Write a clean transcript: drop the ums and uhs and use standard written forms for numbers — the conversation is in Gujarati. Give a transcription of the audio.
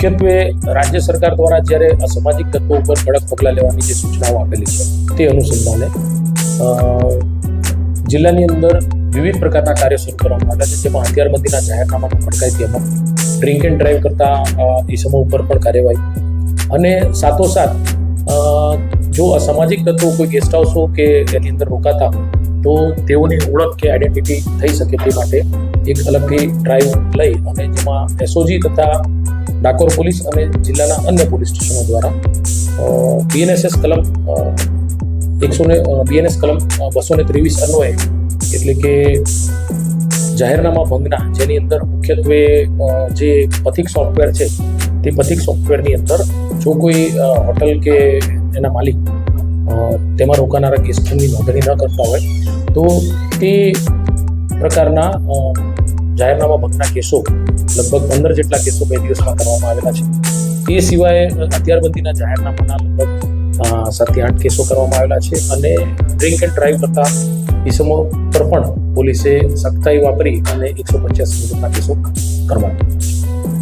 મુખ્યત્વે રાજ્ય સરકાર દ્વારા જ્યારે અસામાજિક તત્વો ઉપર કડક પગલાં લેવાની જે સૂચનાઓ આપેલી છે તે અનુસંધાને જિલ્લાની અંદર વિવિધ પ્રકારના કાર્યો શરૂ કરવામાં આવ્યા છે, જેમાં હથિયારબંધીના જાહેરનામાનો કડકાઈથી અમલ, ડ્રિંક એન્ડ ડ્રાઈવ કરતા ઇસમો ઉપર પણ કાર્યવાહી અને સાથોસાથ જો અસામાજિક તત્વો કોઈ ગેસ્ટ હાઉસો કે એની અંદર રોકાતા હોય તો તેઓની ઓળખ કે આઈડેન્ટિટી થઈ શકે તે માટે એક અલગથી ડ્રાઈવ લઈ અને જેમાં એસઓજી તથા ડાકોર પોલીસ અને જિલ્લાના અન્ય પોલીસ સ્ટેશનો દ્વારા બીએનએસએસ કલમ 223 અન્વયે એટલે કે જાહેરનામા ભંગના, જેની અંદર મુખ્યત્વે જે પથિક સોફ્ટવેર છે તે પથિક સોફ્ટવેરની અંદર જો કોઈ હોટલ કે એના માલિક તેમાં રોકાનારા ગેસ્ટની નોંધણી ન કરતા હોય તો તે પ્રકારના જાહેરનામા ભંગના કેસો લગભગ 15 જેટલા કેસો 2 દિવસમાં કરવામાં આવેલા છે. તે સિવાય હથિયારબંધીના જાહેરનામાના લગભગ 7-8 કેસો કરવામાં આવેલા છે અને ડ્રિંક એન્ડ ડ્રાઈવ કરતા ઇસમો પર પણ પોલીસે સખ્તાઈ વાપરી અને 185 મુજબના કેસો કરવામાં આવ્યા છે.